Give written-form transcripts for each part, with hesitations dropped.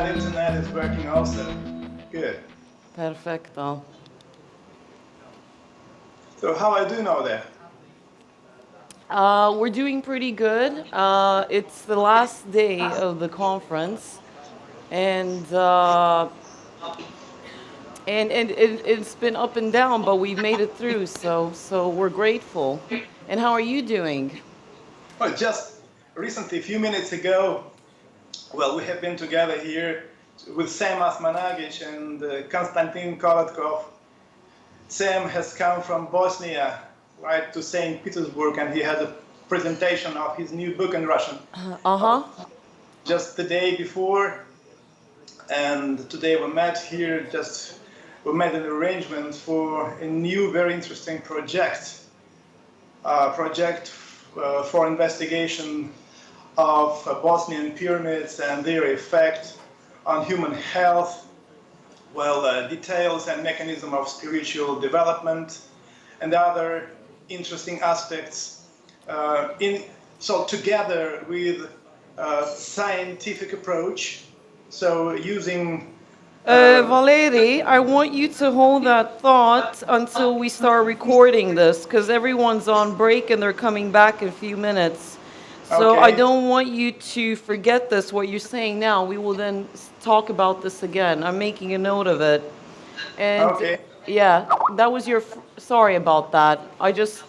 internet is working also. Good. Perfecto. So how I do know that? We're doing pretty good. It's the last day of the conference, and it's been up and down, but we've made it through. So we're grateful. And how are you doing? Well, just recently, a few minutes ago, well, we have been together here with Sam Asmanagic and Konstantin Kolotkov. Sam has come from Bosnia, right, to St. Petersburg, and he had a presentation of his new book in Russian. Just the day before, and today we met here, we made an arrangement for a new, very interesting project. For investigation of Bosnian pyramids and their effect on human health, details and mechanism of spiritual development, and other interesting aspects. So together with a scientific approach, so using Valery, I want you to hold that thought until we start recording this, because everyone's on break and they're coming back in a few minutes. So Okay. I don't want you to forget this, what you're saying now. We will then talk about this again. I'm making a note of it. And Okay. yeah, that was your, sorry about that. I That's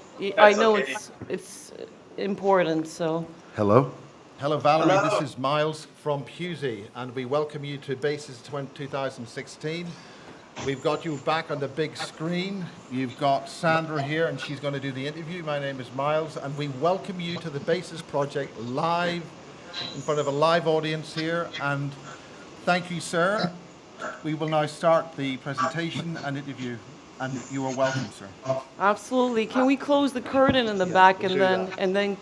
know okay. it's important, so. Hello. Hello, Valerie. Hello. This is Miles from Pusey, and we welcome you to Basis 2016. We've got you back on the big screen. You've got Sandra here, and she's going to do the interview. My name is Miles, and we welcome you to the Basis Project live, in front of a live audience here. And thank you, sir. We will now start the presentation and interview, and you are welcome, sir. Absolutely. Can we close the curtain in the back and then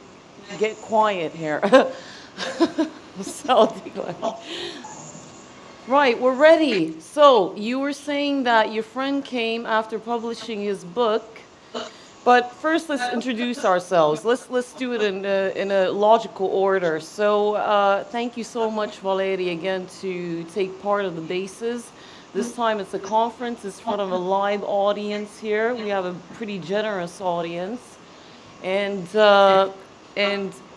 get quiet here? Right, we're ready. So you were saying that your friend came after publishing his book, but first let's introduce ourselves. Let's do it in a logical order. So thank you so much, Valery, again to take part of the Bases. This time it's a conference. It's in front of a live audience here. We have a pretty generous audience, and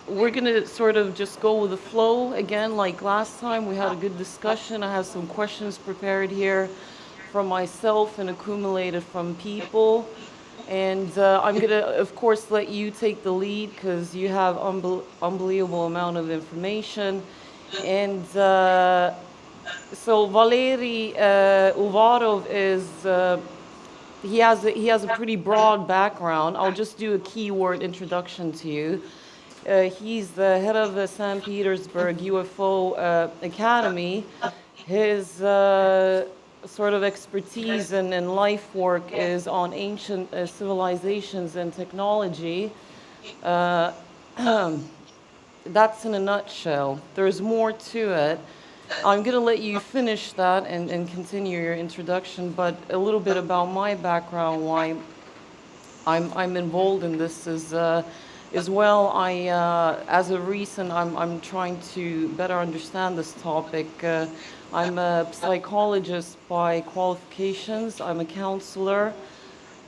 we're going to sort of just go with the flow again like last time. We had a good discussion. I have some questions prepared here from myself and accumulated from people. And I'm going to, of course, let you take the lead because you have unbelievable amount of information. And so Valery Uvarov is, he has a pretty broad background. I'll just do a keyword introduction to you. He's the head of the St. Petersburg UFO Academy. His sort of expertise and life work is on ancient civilizations and technology. That's in a nutshell. There's more to it. I'm going to let you finish that and continue your introduction, but a little bit about my background, why I'm involved in this is as well. As a recent, I'm trying to better understand this topic. I'm a psychologist by qualifications. I'm a counselor.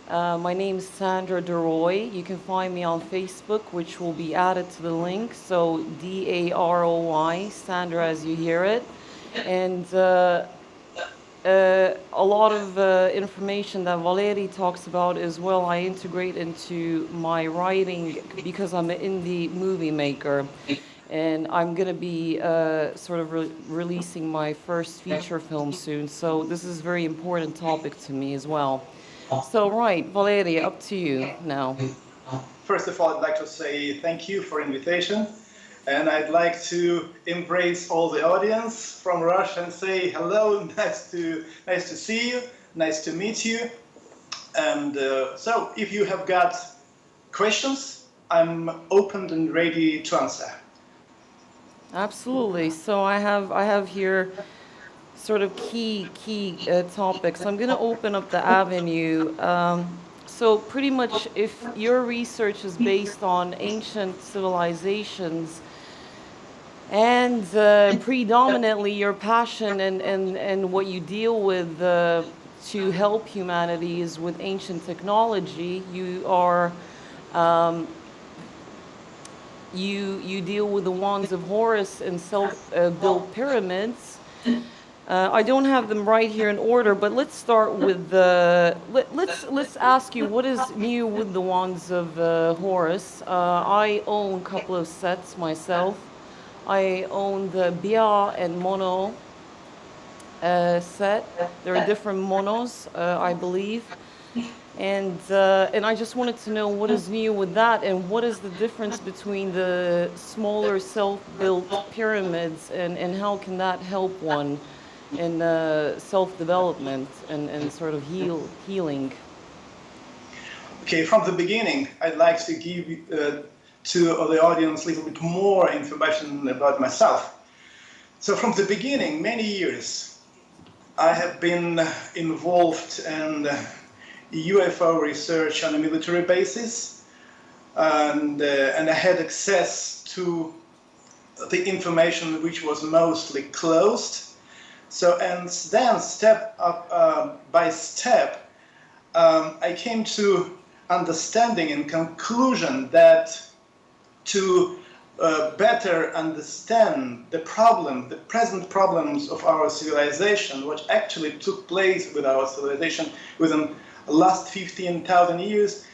My name is Sandra Daroy. You can find me on Facebook, which will be added to the link. So Daroy, Sandra as you hear it. And a lot of information that Valery talks about as well, I integrate into my writing because I'm an indie movie maker. And I'm going to be sort of releasing my first feature film soon. So this is a very important topic to me as well. So, right, Valery, up to you now. First of all, I'd like to say thank you for invitation. And I'd like to embrace all the audience from Russia and say hello, nice to see you, nice to meet you. And so if you have got questions, I'm open and ready to answer. Absolutely. So I have here sort of key topics. I'm going to open up the avenue. So pretty much if your research is based on ancient civilizations And predominantly your passion and what you deal with to help humanity is with ancient technology. You deal with the wands of Horus and self-built pyramids. I don't have them right here in order, but let's start with let's ask you what is new with the wands of Horus. I own a couple of sets myself. I own the Bia and Mono set. There are different monos, I believe. And I just wanted to know what is new with that, and what is the difference between the smaller self-built pyramids, and how can that help one in self-development and sort of healing? Okay, from the beginning, I'd like to give to the audience a little bit more information about myself. So from the beginning, many years, I have been involved in UFO research on a military basis, and I had access to the information which was mostly closed. So, and then step up by step, I came to understanding and conclusion that to better understand the present problems of our civilization, what actually took place with our civilization within the last 15,000 years,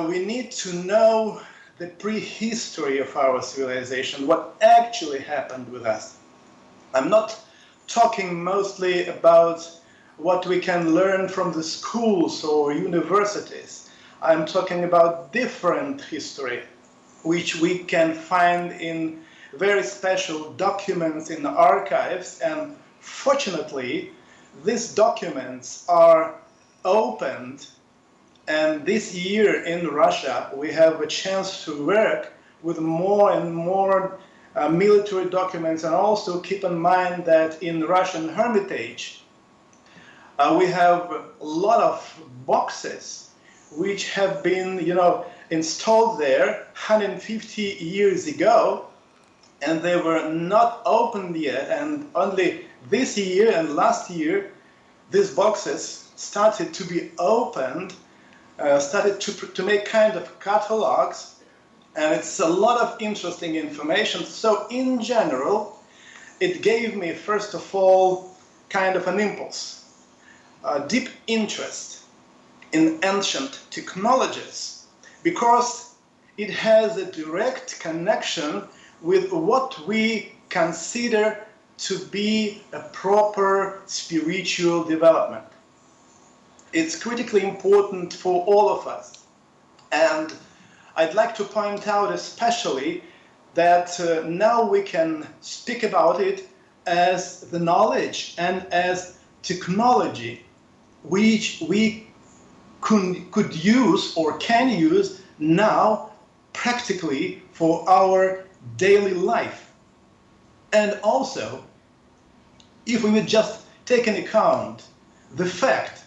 we need to know the prehistory of our civilization, what actually happened with us. I'm not talking mostly about what we can learn from the schools or universities. I'm talking about different history, which we can find in very special documents in the archives. And fortunately, these documents are opened. And this year in Russia, we have a chance to work with more and more military documents. And also keep in mind that in Russian Hermitage, we have a lot of boxes which have been, installed there 150 years ago, and they were not opened yet. And only this year and last year, these boxes started to be opened, started to make kind of catalogs, and it's a lot of interesting information. So in general, it gave me, first of all, kind of an impulse, a deep interest in ancient technologies, because it has a direct connection with what we consider to be a proper spiritual development. It's critically important for all of us. And I'd like to point out especially that now we can speak about it as the knowledge and as technology which we could use or can use now practically for our daily life. And also, if we would just take into account the fact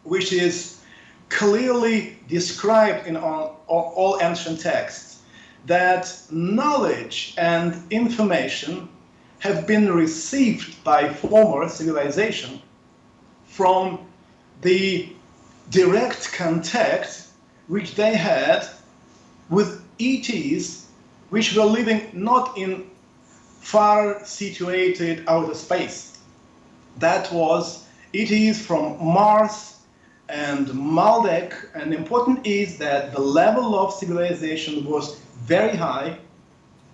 which is clearly described in all ancient texts, that knowledge and information have been received by former civilization from the direct contact which they had with ETs which were living not in far situated outer space. That was ETs from Mars and Maldek, and important is that the level of civilization was very high.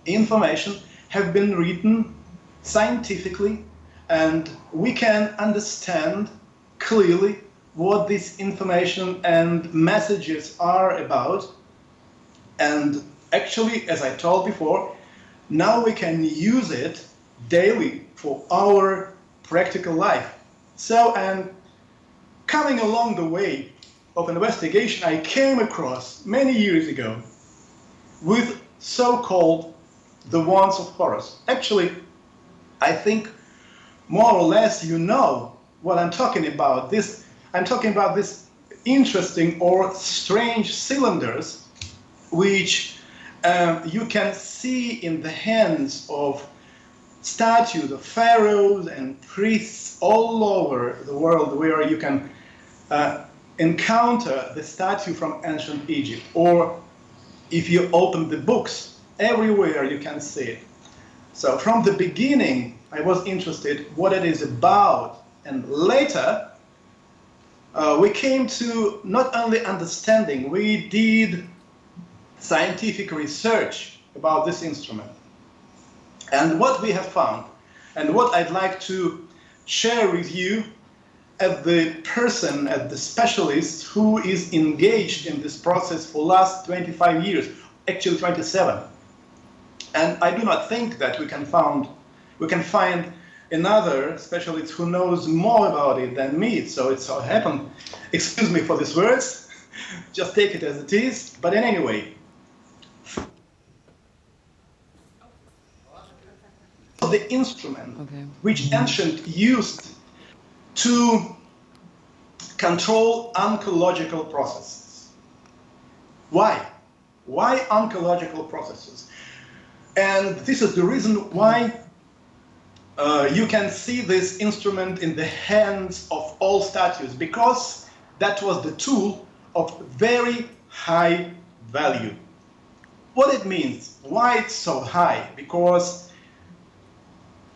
Information have been written scientifically, and we can understand clearly what this information and messages are about. And actually, as I told before, now we can use it daily for our practical life. So, and coming along the way of investigation, I came across many years ago with so-called the wands of Horus. Actually, I think more or less you know what I'm talking about. I'm talking about these interesting or strange cylinders which you can see in the hands of statues of pharaohs and priests all over the world where you can encounter the statue from ancient Egypt. Or if you open the books, everywhere you can see it. So from the beginning, I was interested what it is about. And later, we came to not only understanding, we did scientific research about this instrument. And what we have found, and what I'd like to share with you as the person, as the specialist who is engaged in this process for last 25 years, actually 27. And I do not think that we can find another specialist who knows more about it than me. So it so happened, excuse me for these words, just take it as it is. But in any way, the instrument which ancient used to control oncological processes. Why? Why oncological processes? And this is the reason why you can see this instrument in the hands of all statues, because that was the tool of very high value. What it means, why it's so high? Because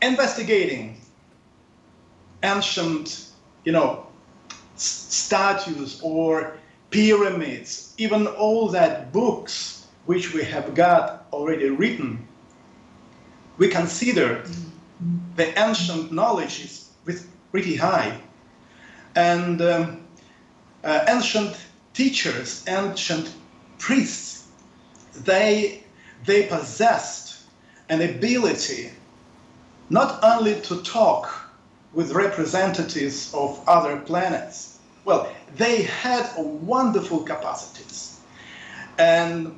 investigating ancient, statues or pyramids, even all that books which we have got already written, we consider the ancient knowledge is pretty high. And ancient teachers, ancient priests, they possessed an ability not only to talk with representatives of other planets. Well, they had wonderful capacities. And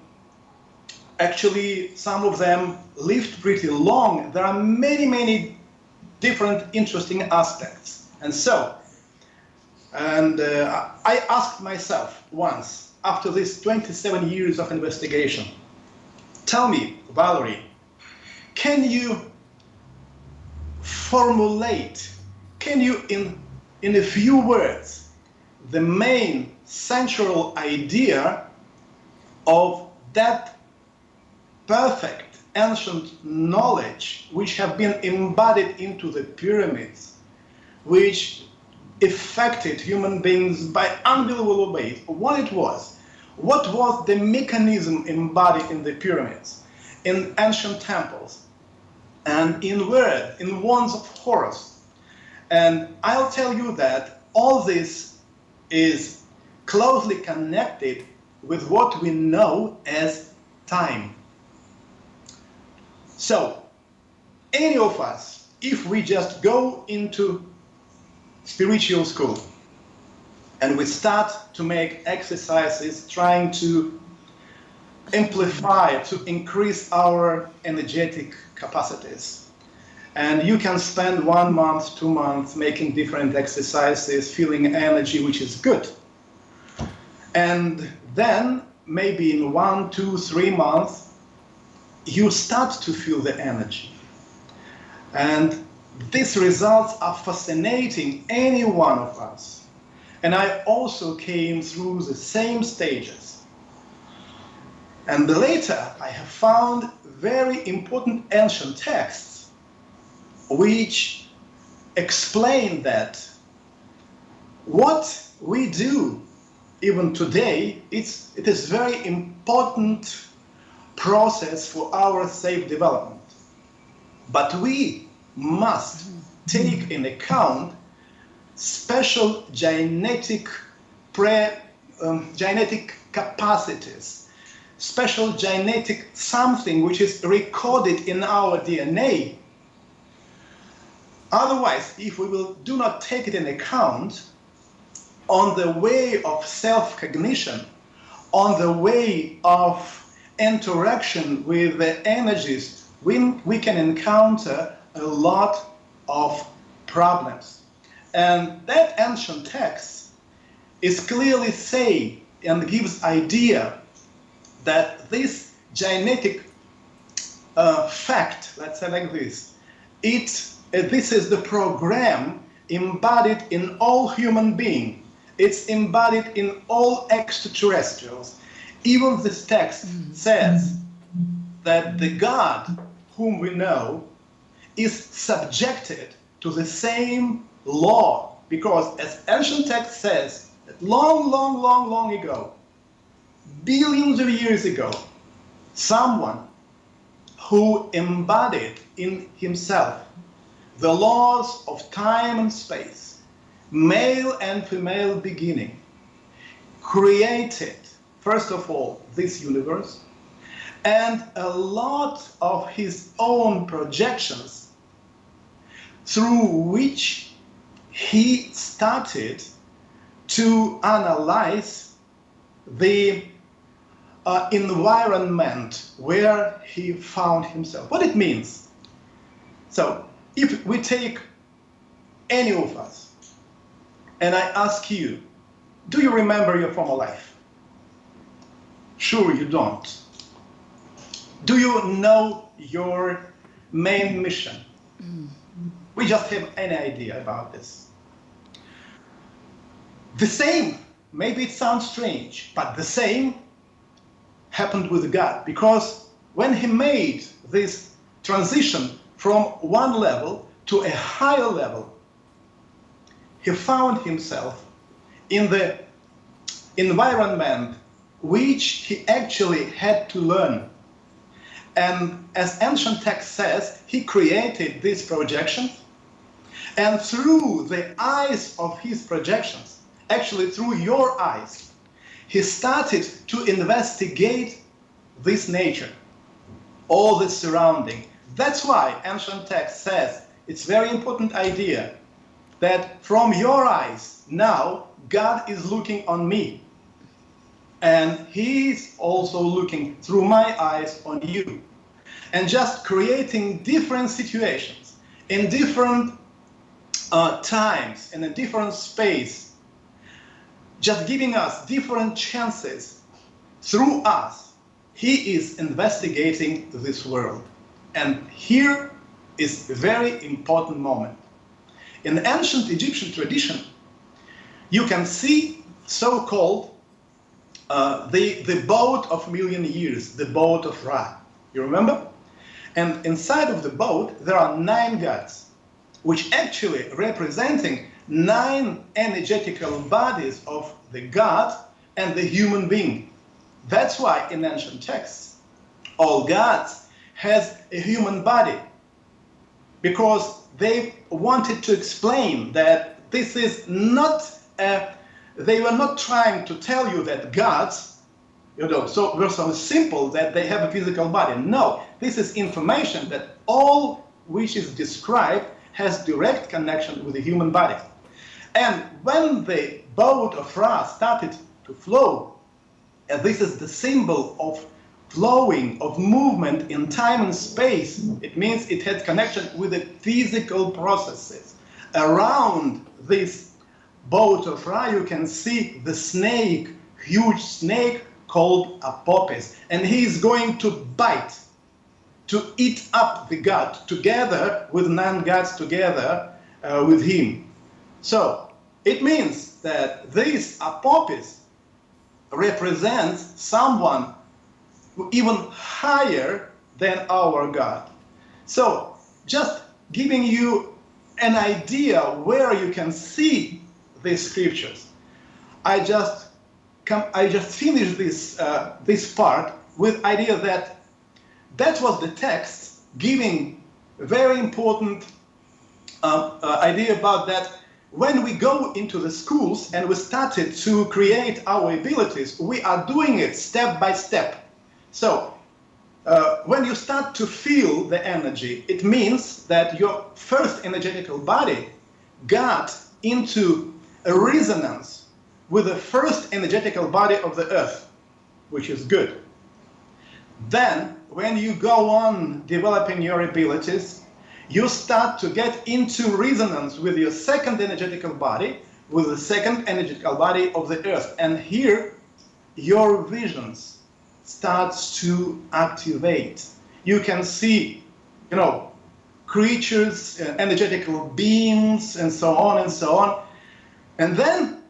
actually, some of them lived pretty long. There are many, many different interesting aspects. And I asked myself once, after this 27 years of investigation, tell me, Valery, can you formulate, can you in a few words, the main central idea of that perfect ancient knowledge which have been embodied into the pyramids, which affected human beings by unbelievable ways? What it was? What was the mechanism embodied in the pyramids, in ancient temples, and in wands of Horus? And I'll tell you that all this is closely connected with what we know as time. So, any of us, if we just go into spiritual school and we start to make exercises trying to amplify, to increase our energetic capacities, and you can spend 1 month, 2 months making different exercises, feeling energy, which is good. And then maybe in 1, 2, 3 months, you start to feel the energy. And these results are fascinating any one of us. And I also came through the same stages. And later I have found very important ancient texts which explain that what we do even today, it is very important process for our safe development. But we must take in account special genetic capacities, special genetic something which is recorded in our DNA. Otherwise, if we do not take it in account on the way of self-cognition, on the way of interaction with the energies, we can encounter a lot of problems. And that ancient text is clearly saying and gives idea that this genetic fact, let's say like this. This is the program embodied in all human beings. It's embodied in all extraterrestrials. Even this text says that the God whom we know is subjected to the same law, because as ancient text says, that long ago, billions of years ago, someone who embodied in himself the laws of time and space, male and female beginning, created, first of all, this universe, and a lot of his own projections through which he started to analyze the environment where he found himself. What it means. So, if we take any of us, and I ask you, do you remember your former life? Sure you don't. Do you know your main mission? We just have any idea about this. The same, maybe it sounds strange, but the same happened with God, because when he made this transition from one level to a higher level, he found himself in the environment which he actually had to learn. And as ancient text says, he created these projections, and through the eyes of his projections, actually through your eyes, he started to investigate this nature, all the surrounding. That's why ancient text says it's a very important idea that from your eyes now God is looking on me, and he's also looking through my eyes on you, and just creating different situations in different times, in a different space, just giving us different chances through us. He is investigating this world. And here is a very important moment. In ancient Egyptian tradition, you can see so-called the boat of million years, the boat of Ra. You remember? And inside of the boat, there are 9 gods, which actually representing 9 energetical bodies of the god and the human being. That's why in ancient texts, all gods has a human body, because they wanted to explain that this is not, they were not trying to tell you that gods, were so simple that they have a physical body. No, this is information that all which is described has direct connection with the human body. And when the boat of Ra started to flow, and this is the symbol of flowing, of movement in time and space, it means it had connection with the physical processes. Around this boat of Ra, you can see the snake, huge snake called Apopis, and he is going to bite, to eat up the god together with 9 gods together with him. So it means that this Apopis represents someone even higher than our God. So just giving you an idea where you can see these scriptures, I just finished this part with idea that was the text giving a very important idea about that. When we go into the schools and we started to create our abilities, we are doing it step by step. So when you start to feel the energy, it means that your first energetical body got into a resonance with the first energetical body of the earth, which is good. Then, when you go on developing your abilities, you start to get into resonance with your second energetical body, with the second energetical body of the earth. And here, your visions starts to activate. You can see, creatures, energetical beings, and so on and so on. And then,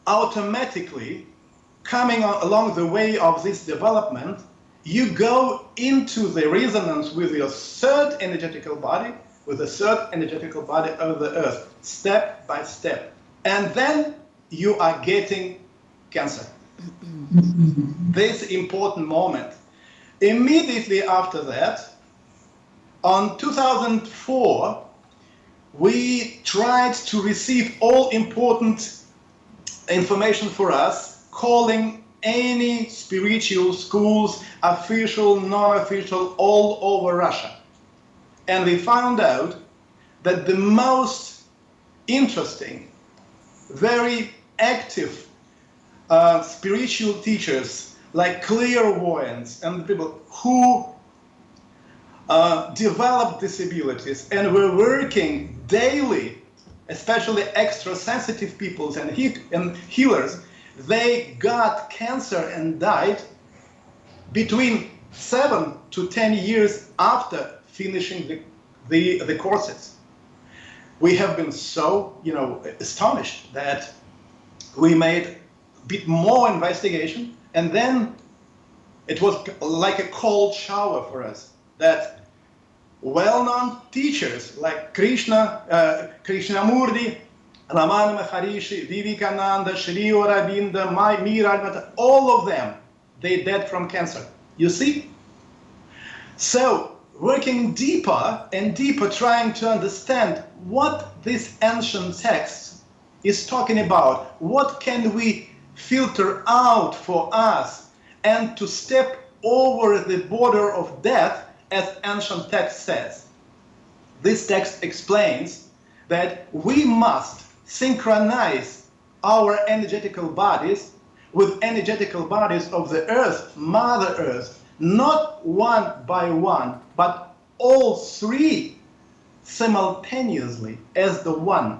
automatically, coming along the way of this development, you go into the resonance with your third energetical body, with the third energetical body of the earth, step by step. And then you are getting Cancer. This important moment. Immediately after that, on 2004, we tried to receive all important information for us, calling any spiritual schools, official, non-official, all over Russia. And we found out that the most interesting, very active spiritual teachers, like clairvoyants and people who developed disabilities and were working daily, especially extra-sensitive peoples and healers, they got cancer and died between 7 to 10 years after finishing the courses. We have been so, astonished that we made a bit more investigation, and then it was like a cold shower for us that well-known teachers like Krishnamurti, Ramana Maharishi, Vivekananda, Sri Aurobindo, Mira, all of them, they died from cancer. You see? So, working deeper and deeper, trying to understand what this ancient text is talking about, what can we filter out for us, and to step over the border of death, as ancient text says. This text explains that we must synchronize our energetical bodies with energetical bodies of the earth, Mother Earth, not one by one, but all three simultaneously as the one.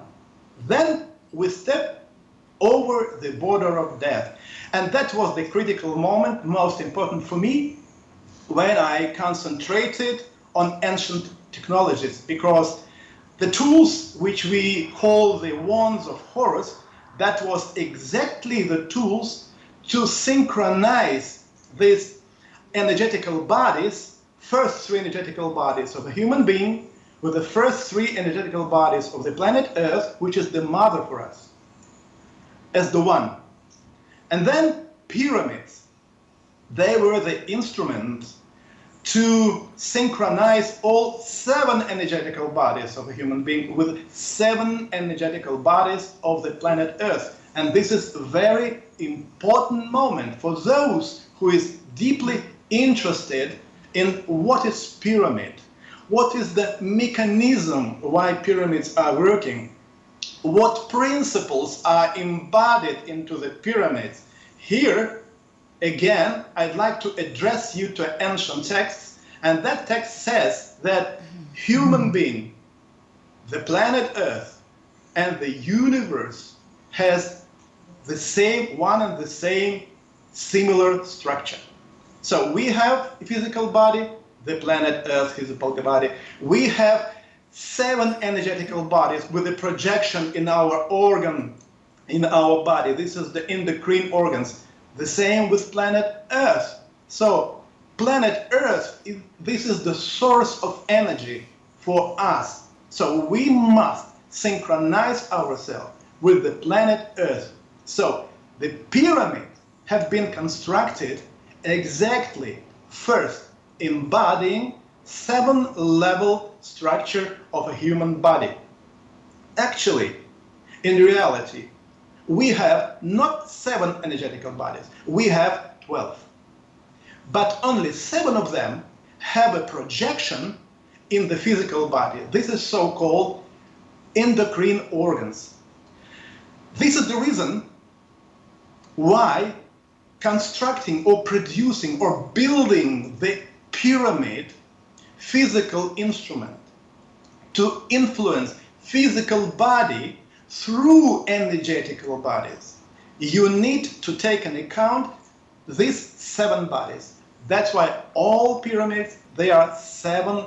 Then we step over the border of death. And that was the critical moment, most important for me, when I concentrated on ancient technologies, because the tools which we call the wands of Horus, that was exactly the tools to synchronize these energetical bodies, first three energetical bodies of a human being, with the first three energetical bodies of the planet Earth, which is the mother for us, as the one. And then pyramids, they were the instrument to synchronize all 7 energetical bodies of a human being with 7 energetical bodies of the planet Earth. And this is a very important moment for those who is deeply interested in what is pyramid, what is the mechanism why pyramids are working, what principles are embodied into the pyramids. Here, again, I'd like to address you to ancient texts, and that text says that human being, the planet Earth, and the universe has the same, one and the same similar structure. So we have a physical body, the planet Earth physical body. We have 7 energetical bodies with a projection in our organ, in our body. This is the endocrine organs. The same with planet Earth. So planet Earth, this is the source of energy for us. So we must synchronize ourselves with the planet Earth. So the pyramids have been constructed exactly first embodying 7-level structure of a human body. Actually, in reality, we have not 7 energetical bodies, we have 12. But only 7 of them have a projection in the physical body. This is so-called endocrine organs. This is the reason why constructing or producing or building the pyramid physical instrument to influence physical body through energetical bodies, you need to take into account these 7 bodies. That's why all pyramids, they are 7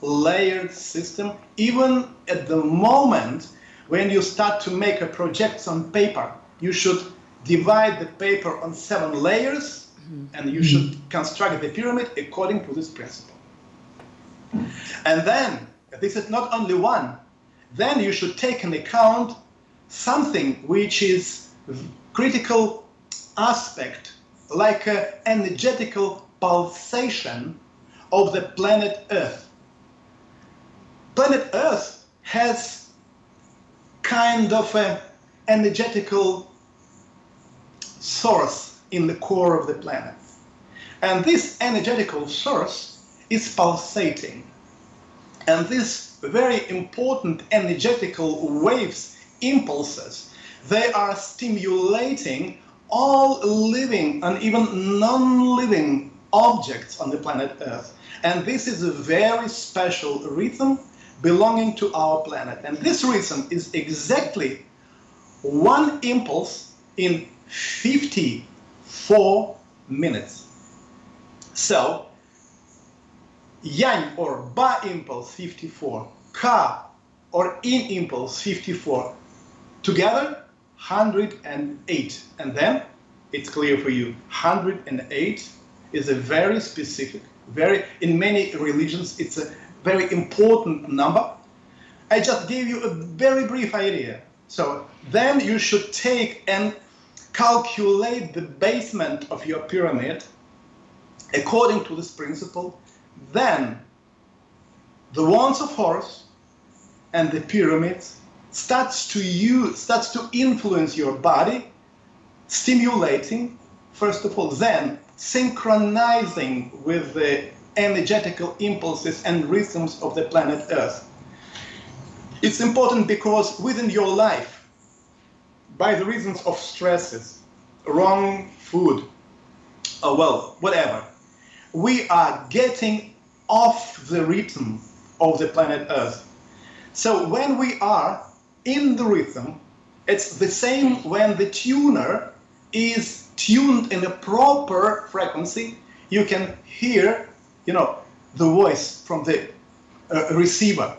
layered system. Even at the moment when you start to make a project on paper, you should divide the paper on 7 layers, and you should construct the pyramid according to this principle. And then, this is not only one, then you should take into account something which is critical aspect, like an energetical pulsation of the planet Earth. Planet Earth has kind of an energetical source in the core of the planet. And this energetical source is pulsating. And these very important energetical waves, impulses, they are stimulating all living and even non-living objects on the planet Earth. And this is a very special rhythm belonging to our planet. And this rhythm is exactly one impulse in 54 minutes. So, yang or ba impulse 54, ka or in impulse 54, together 108. And then it's clear for you, 108 is a very specific, in many religions, it's a very important number. I just gave you a very brief idea. So then you should take and calculate the basement of your pyramid according to this principle. Then the wands of Horus and the pyramids starts to influence your body, stimulating, first of all, then synchronizing with the energetical impulses and rhythms of the planet Earth. It's important because within your life, by the reasons of stresses, wrong food, whatever, we are getting off the rhythm of the planet Earth. So when we are in the rhythm, it's the same when the tuner is tuned in a proper frequency. You can hear, the voice from the receiver.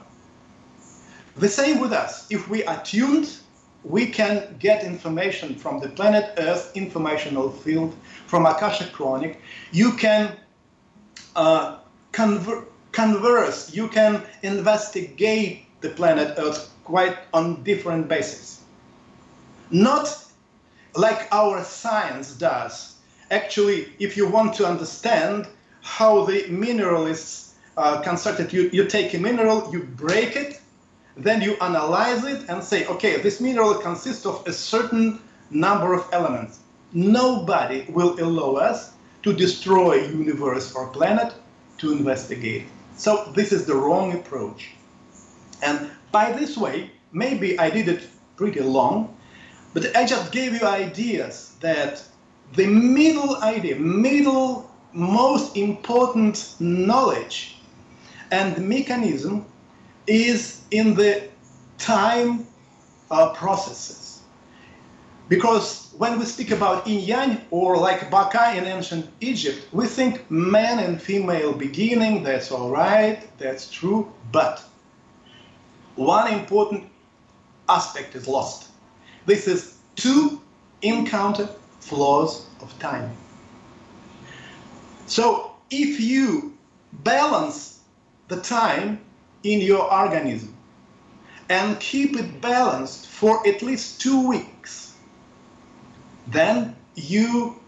The same with us. If we are tuned, we can get information from the planet Earth informational field, from Akasha Chronic. You can converse, you can investigate the planet Earth quite on different bases. Not like our science does. Actually, if you want to understand how the mineral is constructed, you take a mineral, you break it, then you analyze it and say, okay, this mineral consists of a certain number of elements. Nobody will allow us to destroy universe or planet to investigate. So this is the wrong approach. And by this way, maybe I did it pretty long, but I just gave you ideas that the middle most important knowledge and mechanism is in the time processes. Because when we speak about yin-yang, or like Baka in ancient Egypt, we think man and female beginning, that's all right, that's true, but one important aspect is lost. This is 2 encountered flaws of time. So if you balance the time in your organism and keep it balanced for at least 2 weeks, then you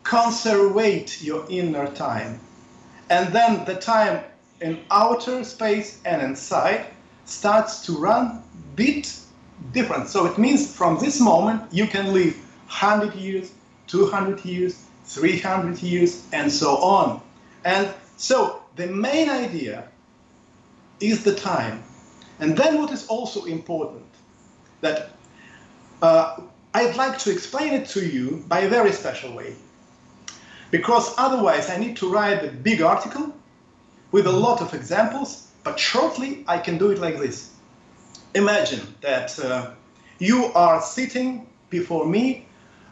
conservate your inner time. And then the time in outer space and inside starts to run a bit different. So it means from this moment you can live 100 years, 200 years, 300 years, and so on. And so the main idea is the time. And then what is also important, that I'd like to explain it to you by a very special way. Because otherwise I need to write a big article with a lot of examples, but shortly I can do it like this. Imagine that you are sitting before me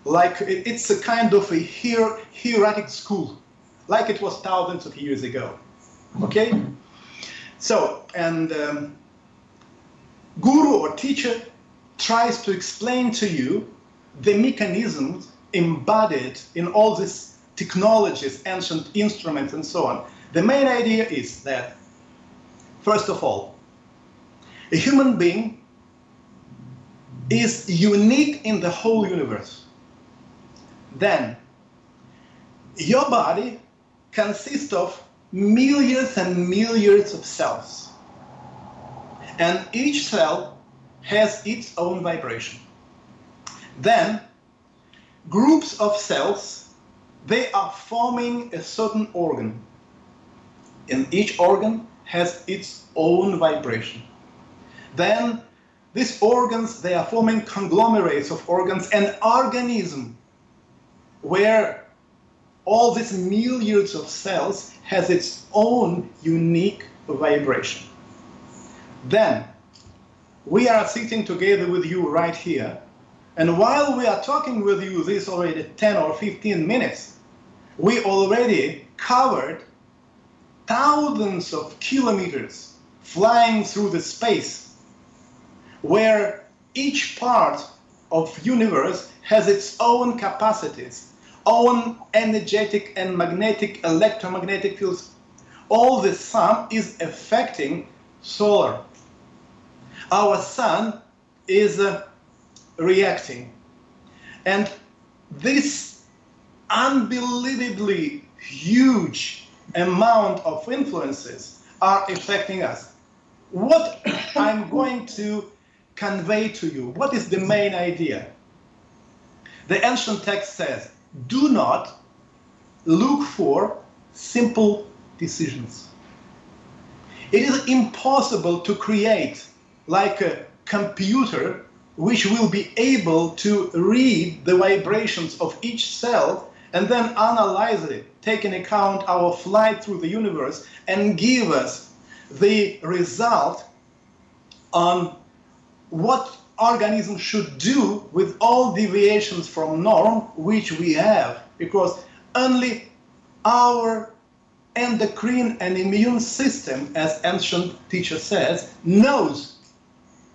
like it's a kind of a hierarchic school, like it was thousands of years ago. Okay? So, and guru or teacher tries to explain to you the mechanisms embodied in all these technologies, ancient instruments, and so on. The main idea is that, first of all, a human being is unique in the whole universe. Then, your body consists of millions and millions of cells. And each cell has its own vibration. Then, groups of cells, they are forming a certain organ. And each organ has its own vibration. Then, these organs, they are forming conglomerates of organs, an organism where all these millions of cells has its own unique vibration. Then, we are sitting together with you right here, and while we are talking with you this already 10 or 15 minutes, we already covered thousands of kilometers flying through the space, where each part of universe has its own capacities, own energetic and magnetic, electromagnetic fields. All the sum is affecting solar. Our sun is reacting. And this unbelievably huge amount of influences are affecting us. What I'm going to convey to you, what is the main idea? The ancient text says, do not look for simple decisions. It is impossible to create like a computer which will be able to read the vibrations of each cell and then analyze it, take into account our flight through the universe, and give us the result on what organism should do with all deviations from norm which we have, because only our endocrine and immune system, as ancient teacher says, knows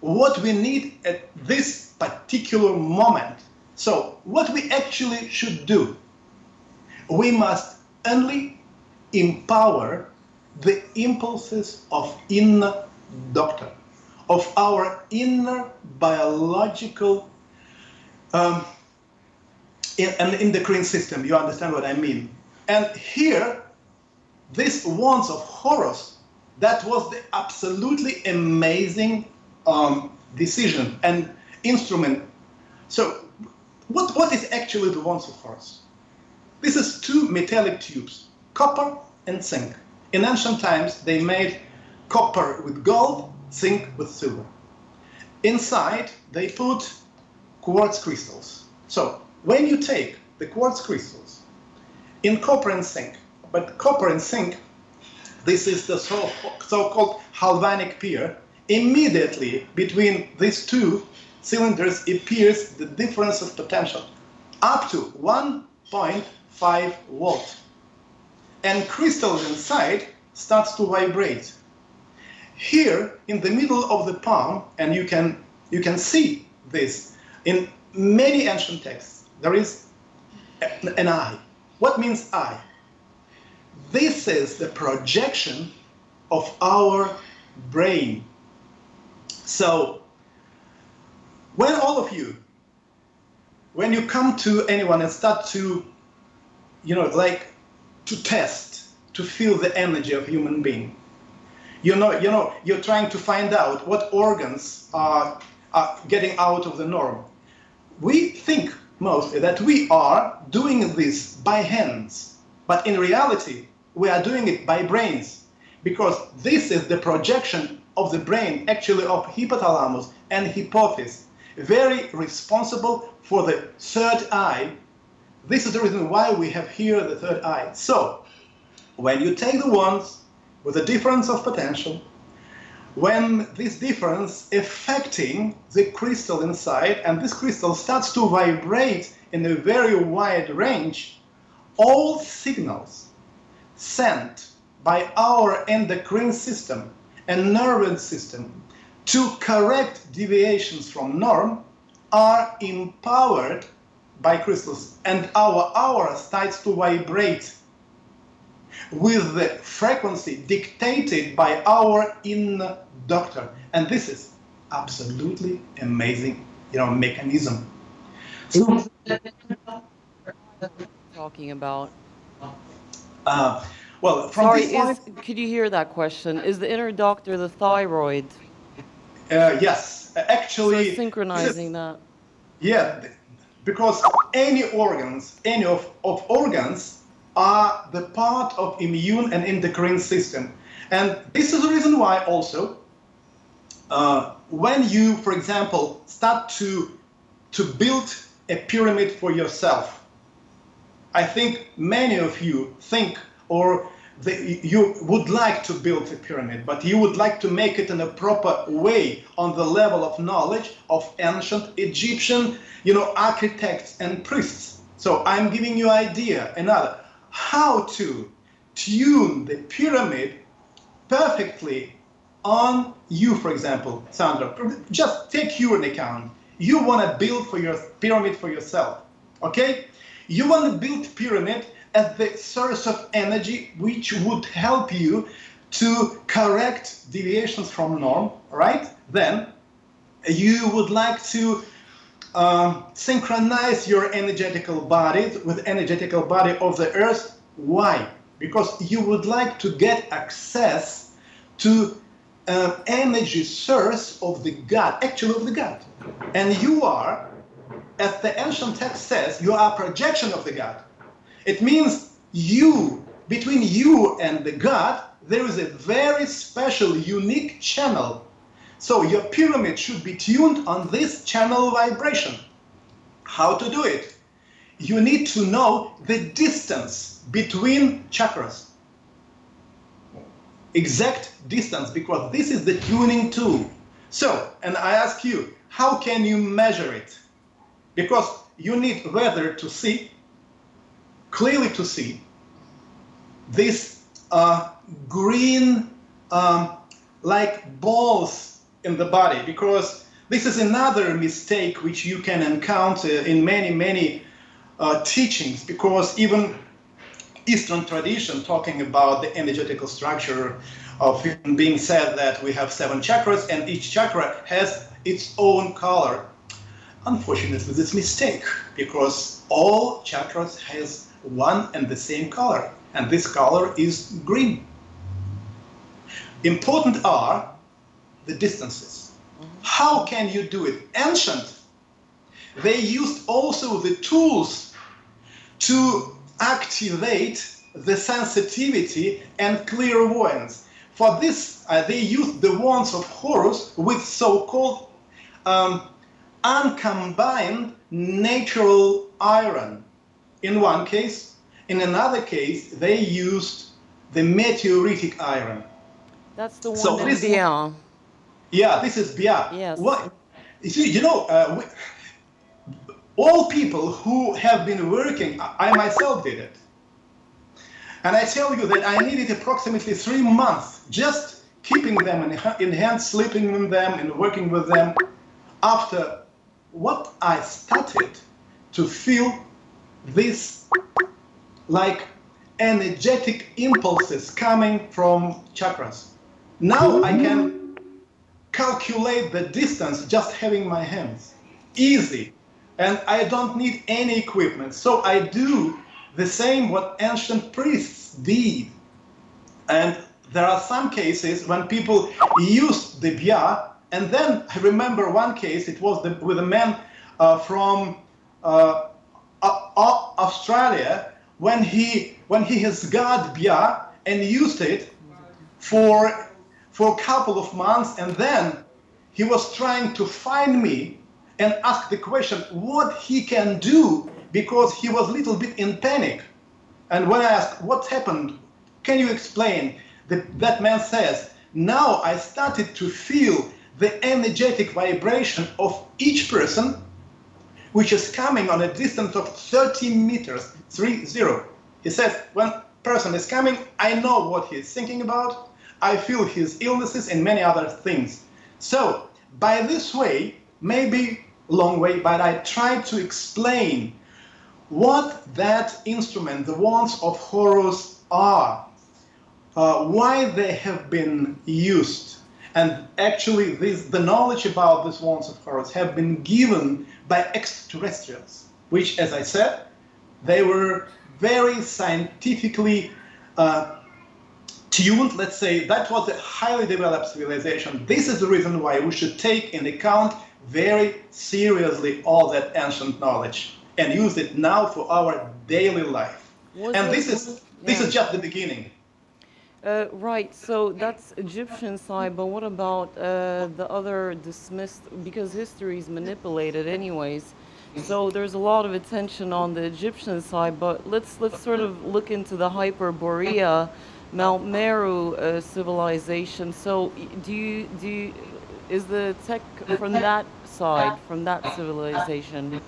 what we need at this particular moment. So what we actually should do, we must only empower the impulses of inner doctor, of our inner biological and endocrine system. You understand what I mean? And here, this wands of Horus, that was the absolutely amazing decision and instrument. So what is actually the wands of Horus? This is two metallic tubes, copper and zinc. In ancient times, they made copper with gold, zinc with silver. Inside, they put quartz crystals. So when you take the quartz crystals in copper and zinc, but copper and zinc, this is the so-called galvanic pair, immediately between these two cylinders appears the difference of potential up to 1.5 volts. And crystals inside starts to vibrate. Here in the middle of the palm, and you can see this in many ancient texts, there is an eye. What means eye? This is the projection of our brain. So when all of you, when you come to anyone and start to, like to test, to feel the energy of a human being, you're trying to find out what organs are getting out of the norm. We think mostly that we are doing this by hands, but in reality, we are doing it by brains, because this is the projection of the brain, actually of hypothalamus and hypophysis, very responsible for the third eye. This is the reason why we have here the third eye. So, when you take the wands with a difference of potential, when this difference affecting the crystal inside, and this crystal starts to vibrate in a very wide range, all signals sent by our endocrine system and nervous system to correct deviations from norm are empowered by crystals, and our aura starts to vibrate with the frequency dictated by our inner doctor. And this is absolutely amazing, mechanism. So, Talking about. well, from Sorry, this point, could you hear that question? Is the inner doctor the thyroid? yes, So actually, synchronizing that. yeah, because any of organs are the part of immune and endocrine system. And this is the reason why also, when you, for example, start to build a pyramid for yourself, I think many of you think, or you would like to build a pyramid, but you would like to make it in a proper way on the level of knowledge of ancient Egyptian, architects and priests. So I'm giving you idea, another, how to tune the pyramid perfectly on you, for example, Sandra. Just take you an account. You want to build for your pyramid for yourself, okay? You want to build pyramid as the source of energy which would help you to correct deviations from norm, right? Then you would like to synchronize your energetical body with energetical body of the earth. Why? Because you would like to get access to energy source of the God, actually of the God. And you are, as the ancient text says, you are a projection of the God. It means between you and the God, there is a very special, unique channel. So your pyramid should be tuned on this channel vibration. How to do it? You need to know the distance between chakras. Exact distance, because this is the tuning tool. So, and I ask you, how can you measure it? Because you need whether to see, clearly to see, this green like balls in the body, because this is another mistake which you can encounter in many teachings, because even Eastern tradition talking about the energetical structure of human being said that we have 7 chakras and each chakra has its own color. Unfortunately, this is a mistake, because all chakras has one and the same color, and this color is green. Important are the distances. How can you do it? Ancient, they used also the tools to activate the sensitivity and clairvoyance. For this, they used the wands of Horus with so-called uncombined natural iron. In one case, in another case, they used the meteoritic iron. That's the one So in this- Bia. Yeah, this is Bia. Yes. What? You know, all people who have been working, I myself did it. And I tell you that I needed approximately 3 months just keeping them in hand, sleeping with them and working with them. After what I started to feel this like energetic impulses coming from chakras. Now I can calculate the distance just having my hands. Easy. And I don't need any equipment. So I do the same what ancient priests did. And there are some cases when people used the bia, and then I remember one case, it was with a man from Australia, when he has got bia and used it for a couple of months, and then he was trying to find me and ask the question what he can do, because he was a little bit in panic. And when I asked what happened, can you explain? That man says now I started to feel the energetic vibration of each person, which is coming on a distance of 30 meters, 30. He says, when person is coming, I know what he's thinking about, I feel his illnesses and many other things. So, by this way, maybe long way, but I tried to explain what that instrument, the wands of Horus, are, why they have been used. And actually, the knowledge about these wands of Horus have been given by extraterrestrials, which, as I said, they were very scientifically tuned, let's say. That was a highly developed civilization. This is the reason why we should take into account very seriously all that ancient knowledge and use it now for our daily life. This is just the beginning. Right, so that's Egyptian side, but what about the other dismissed, because history is manipulated anyways, so there's a lot of attention on the Egyptian side, but let's sort of look into the Hyperborea, Mount Meru civilization. So is the tech from that side, from that civilization?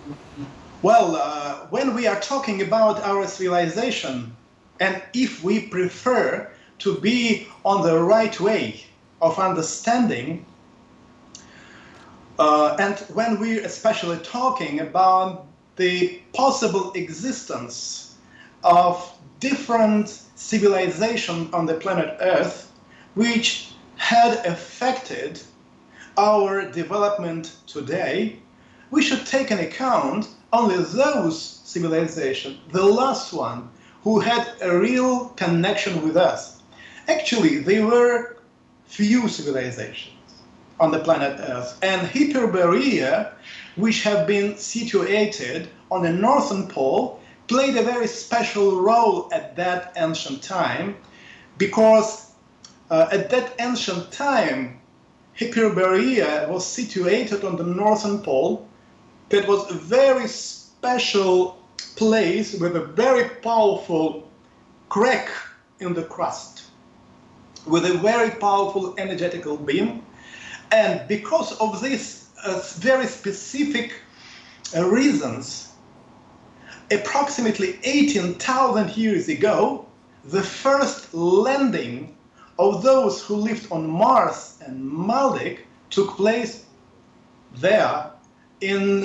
Well, when we are talking about our civilization, and if we prefer to be on the right way of understanding, and when we're especially talking about the possible existence of different civilizations on the planet Earth, which had affected our development today, we should take into account only those civilizations, the last one, who had a real connection with us. Actually, there were few civilizations on the planet Earth, and Hyperborea, which have been situated on the northern pole, played a very special role at that ancient time, because at that ancient time, Hyperborea was situated on the northern pole. That was a very special place with a very powerful crack in the crust, with a very powerful energetical beam. And because of these very specific reasons, approximately 18,000 years ago, the first landing of those who lived on Mars and Maldek took place there in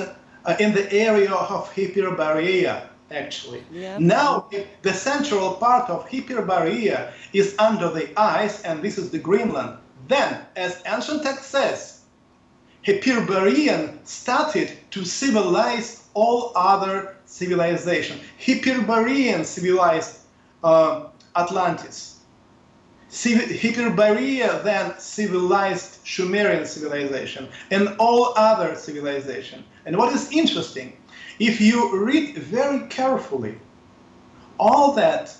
the area of Hyperborea, actually. Yep. Now, the central part of Hyperborea is under the ice, and this is the Greenland. Then, as ancient text says, Hyperborean started to civilize all other civilizations. Hyperborean civilized Atlantis. Hyperborea then civilized Sumerian civilization and all other civilization. And what is interesting, if you read very carefully all that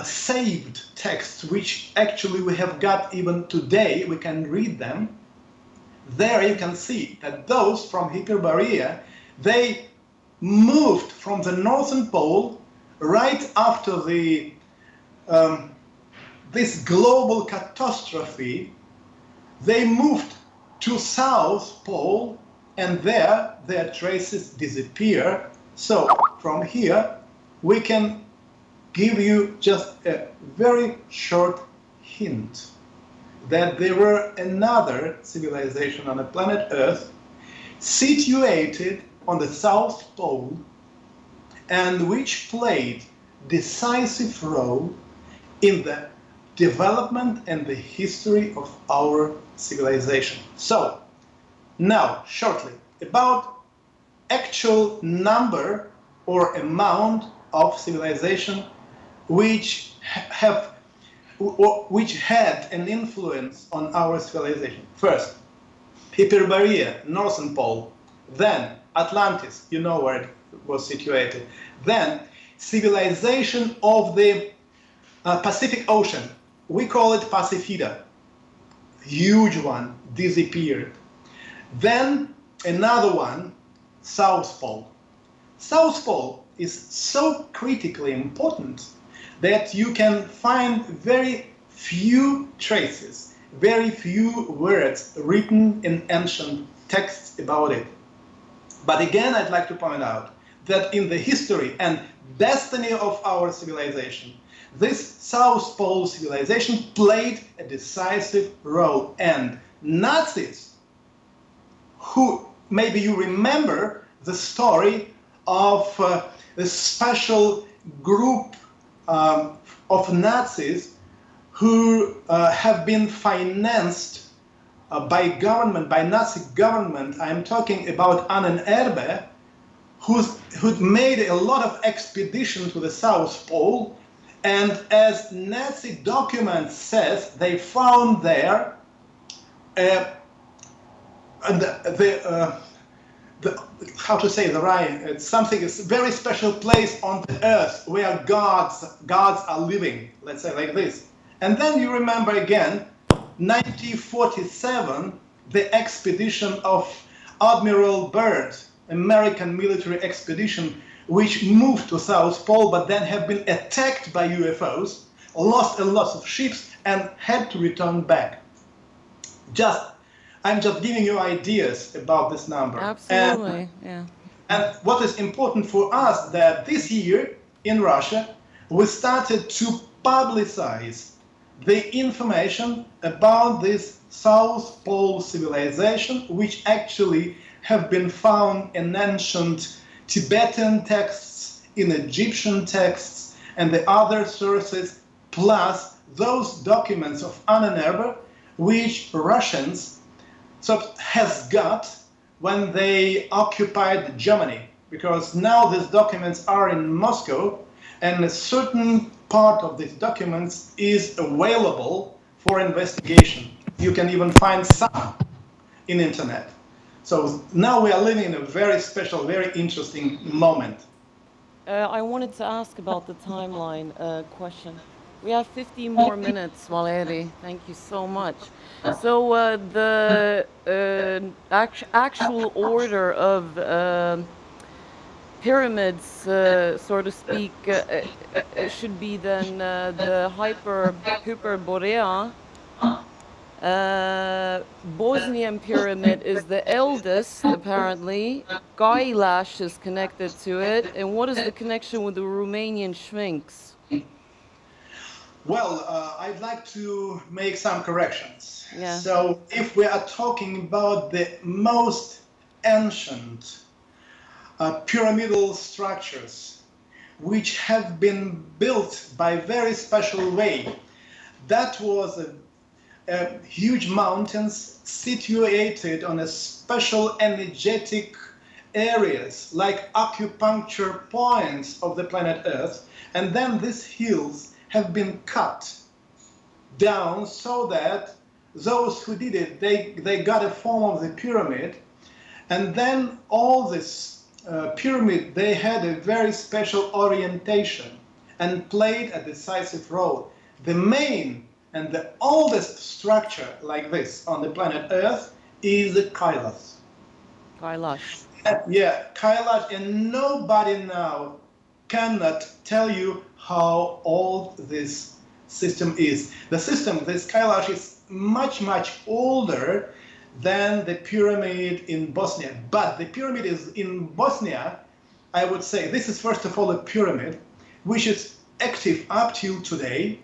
saved texts, which actually we have got even today, we can read them, there you can see that those from Hyperborea, they moved from the northern pole right after the this global catastrophe. They moved to South Pole, and there their traces disappear. So from here we can give you just a very short hint that there were another civilization on the planet Earth situated on the South Pole, and which played decisive role in the development and the history of our civilization. So, now, shortly, about actual number or amount of civilization which had an influence on our civilization. First, Hyperborea, Northern Pole. Then Atlantis, you know where it was situated. Then civilization of the Pacific Ocean. We call it Pacifida. Huge one, disappeared. Then another one, South Pole. South Pole is so critically important that you can find very few traces, very few words written in ancient texts about it. But again, I'd like to point out that in the history and destiny of our civilization, this South Pole civilization played a decisive role. And Nazis, who maybe you remember the story of a special group of Nazis who have been financed by government, by Nazi government. I'm talking about Ahnenerbe, who'd made a lot of expedition to the South Pole, and as Nazi document says, they found there how to say the right? It's something. It's a very special place on the earth where gods are living. Let's say like this. And then you remember again, 1947, the expedition of Admiral Byrd, American military expedition, which moved to South Pole, but then have been attacked by UFOs, lost a lot of ships, and had to return back. I'm just giving you ideas about this number. Absolutely, yeah. And what is important for us that this year in Russia, we started to publicize the information about this South Pole civilization, which actually have been found in ancient Tibetan texts, in Egyptian texts, and the other sources, plus those documents of Ahnenerbe, which Russians has got when they occupied Germany, because now these documents are in Moscow, and a certain part of these documents is available for investigation. You can even find some in internet. So now we are living in a very special, very interesting moment. I wanted to ask about the timeline question. We have 15 more minutes, Valery. Thank you so much. So the actual order of pyramids, so to speak, should be then the Hyperborea. Bosnian pyramid is the eldest, apparently. Kailash is connected to it. And what is the connection with the Romanian Sphinx? Well, I'd like to make some corrections. Yeah. So if we are talking about the most ancient pyramidal structures which have been built by very special way, that was huge mountains situated on a special energetic areas like acupuncture points of the planet Earth, and then these hills have been cut down so that those who did it, they got a form of the pyramid, and then all this pyramid, they had a very special orientation and played a decisive role. The main and the oldest structure like this on the planet Earth is the Kailash. Kailash. Yeah, Kailash, and nobody now cannot tell you how old this system is. The system, this Kailash, is much, much older than the pyramid in Bosnia. But the pyramid is in Bosnia, I would say, this is first of all a pyramid, which is active up till today.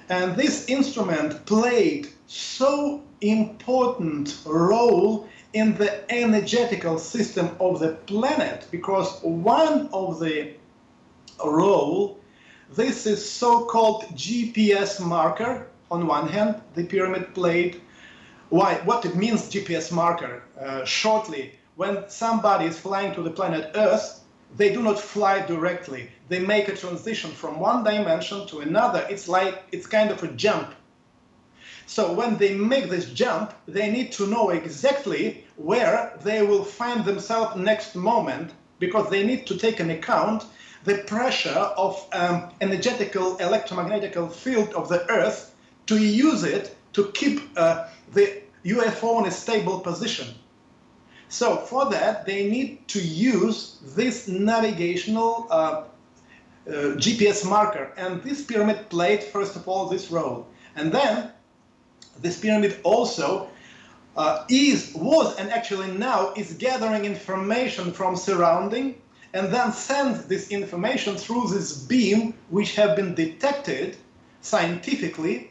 And this instrument played so important role in the energetical system of the planet, because one of the role, this is so-called GPS marker. On one hand, the pyramid played. Why? What it means, GPS marker? Shortly, when somebody is flying to the planet Earth, they do not fly directly. They make a transition from one dimension to another. It's kind of a jump. So when they make this jump, they need to know exactly where they will find themselves next moment, because they need to take into account the pressure of energetical electromagnetical field of the Earth to use it to keep the UFO in a stable position. So for that, they need to use this navigational GPS marker. And this pyramid played, first of all, this role. And then this pyramid also was and actually now is gathering information from surrounding and then sends this information through this beam which have been detected scientifically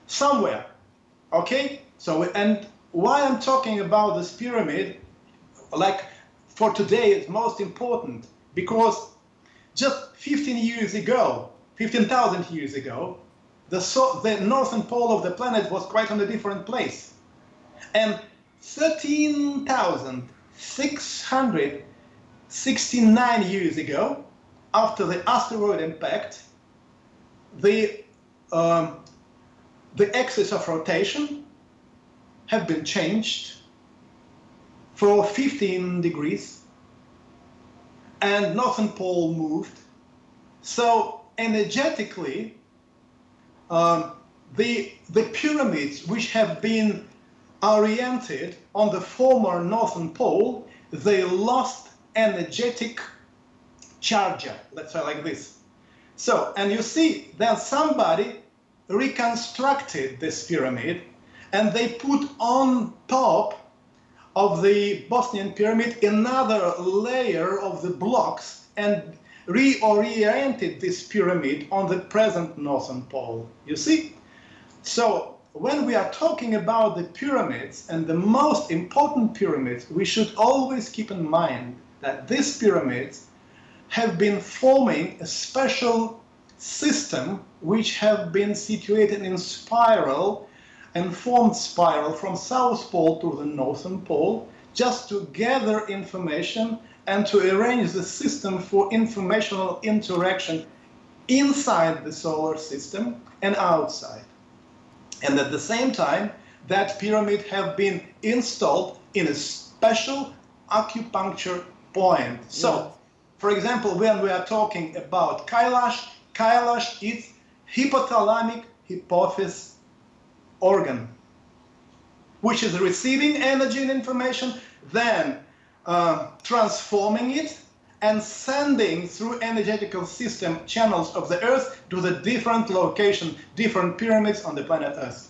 somewhere. Okay? So, and why I'm talking about this pyramid, like for today, it's most important because just 15,000 years ago, the northern pole of the planet was quite on a different place. And 13,669 years ago, after the asteroid impact, the axis of rotation have been changed for 15 degrees, and northern pole moved. So energetically, the pyramids which have been oriented on the former northern pole, they lost energetic charge, let's say like this. So, and you see that somebody reconstructed this pyramid and they put on top of the Bosnian pyramid another layer of the blocks and reoriented this pyramid on the present northern pole. You see? So when we are talking about the pyramids and the most important pyramids, we should always keep in mind that these pyramids have been forming a special system which have been situated in spiral and formed spiral from South Pole to the Northern Pole, just to gather information and to arrange the system for informational interaction inside the solar system and outside. And at the same time, that pyramid have been installed in a special acupuncture point. So, for example, when we are talking about Kailash, Kailash is hypothalamic hypophysis organ, which is receiving energy and information, then transforming it and sending through energetical system channels of the Earth to the different location, different pyramids on the planet Earth.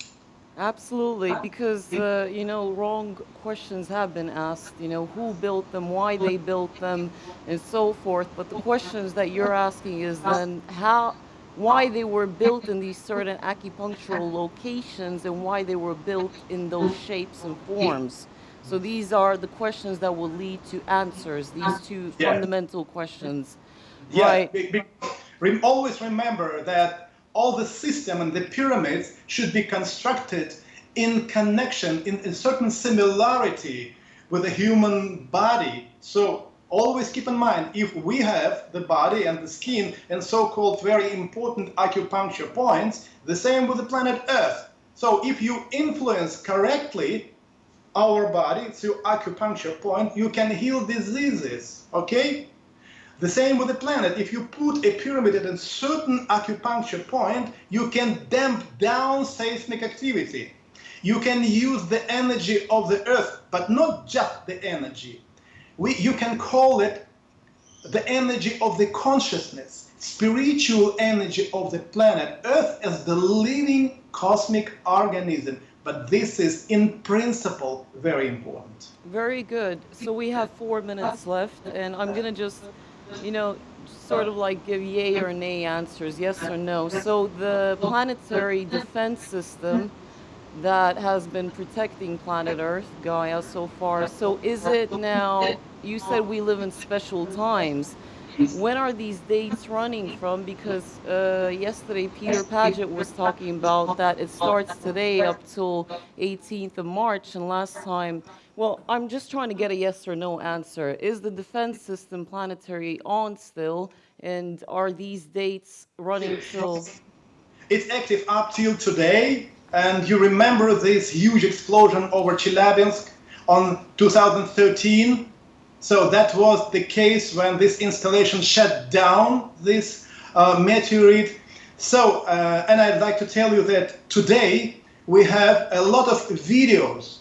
Absolutely, because wrong questions have been asked. Who built them, why they built them, and so forth. But the questions that you're asking is then why they were built in these certain acupunctural locations and why they were built in those shapes and forms. So these are the questions that will lead to answers. These two fundamental questions. Yeah. Right. Always remember that all the system and the pyramids should be constructed in connection, in a certain similarity with the human body. So always keep in mind, if we have the body and the skin and so-called very important acupuncture points, the same with the planet Earth. So if you influence correctly our body through acupuncture point, you can heal diseases, okay? The same with the planet. If you put a pyramid at a certain acupuncture point, you can damp down seismic activity. You can use the energy of the Earth, but not just the energy. You can call it the energy of the consciousness, spiritual energy of the planet Earth as the living cosmic organism. But this is, in principle, very important. Very good. So we have 4 minutes left, and I'm going to just, sort of like give yay or nay answers, yes or no. So the planetary defense system that has been protecting planet Earth, Gaia, so far, so is it now, you said we live in special times. When are these dates running from? Because yesterday Peter Paget was talking about that it starts today up till 18th of March, and last time, well, I'm just trying to get a yes or no answer. Is the defense system planetary on still, and are these dates running till? It's active up till today, and you remember this huge explosion over Chelyabinsk on 2013? So that was the case when this installation shut down this meteorite. So, and I'd like to tell you that today we have a lot of videos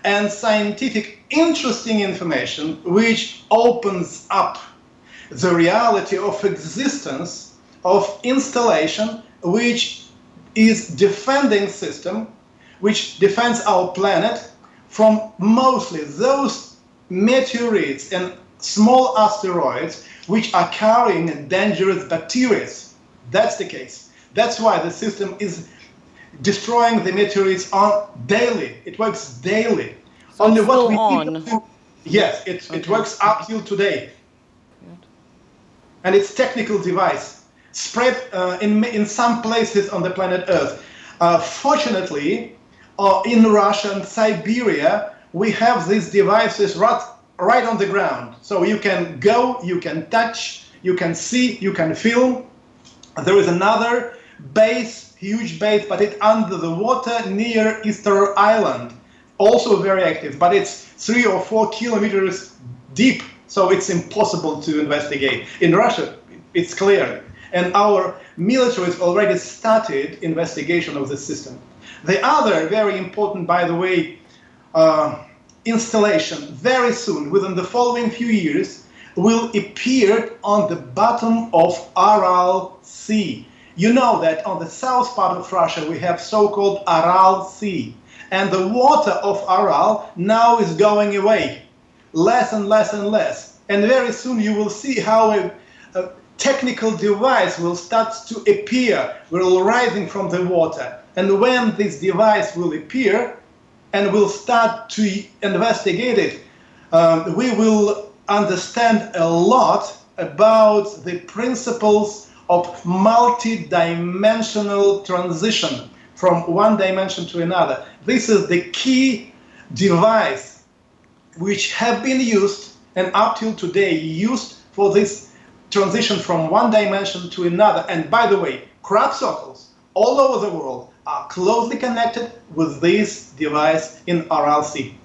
and scientific interesting information which opens up the reality of existence of installation which is defending system which defends our planet from mostly those meteorites and small asteroids which are carrying dangerous bacteria. That's the case. That's why the system is destroying the meteorites on daily. It works daily. So Only it's what still we on. need to, yes, it works up till today. And it's technical device spread in some places on the planet Earth. Fortunately, in Russia and Siberia, we have these devices right on the ground. So you can go, you can touch, you can see, you can feel. There is another base, huge base, but it's under the water near Easter Island. Also very active, but it's 3 or 4 kilometers deep, so it's impossible to investigate. In Russia, it's clear. And our military has already started investigation of the system. The other very important, by the way, installation very soon, within the following few years, will appear on the bottom of Aral Sea. You know that on the south part of Russia we have so-called Aral Sea. And the water of Aral now is going away, less and less and less. And very soon you will see how a technical device will start to appear, will rising from the water. And when this device will appear and we'll start to investigate it, we will understand a lot about the principles of multi-dimensional transition from one dimension to another. This is the key device which have been used and up till today used for this transition from one dimension to another. And by the way, crop circles all over the world are closely connected with this device in Aral Sea.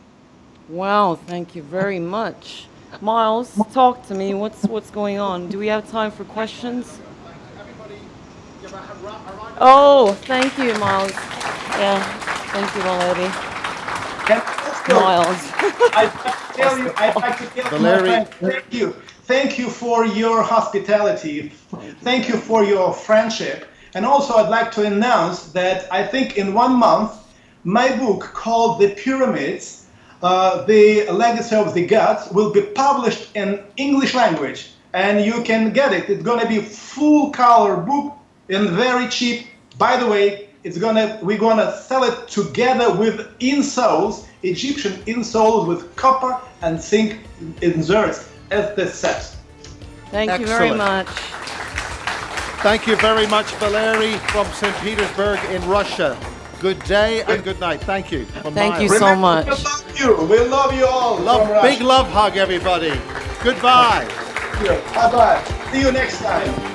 Wow, thank you very much. Miles, talk to me. What's going on? Do we have time for questions? Oh, thank you, Miles. Yeah, thank you, Valery. And also, Miles. I'd like to tell you, my friend, thank you. Thank you for your hospitality. Thank you for your friendship. And also, I'd like to announce that I think in 1 month, my book called The Pyramids, The Legacy of the Gods, will be published in English language. And you can get it. It's going to be a full-color book and very cheap. By the way, we're gonna sell it together with insoles, Egyptian insoles with copper and zinc inserts as the set. Thank you very Excellent. much. Thank you very much, Valery from St. Petersburg in Russia. Good day and good night. Tk you. From Thank you Miles. so much. We love you. We love you all. Love, from big Russia. love hug, everybody. Goodbye. Bye-bye. See you next time.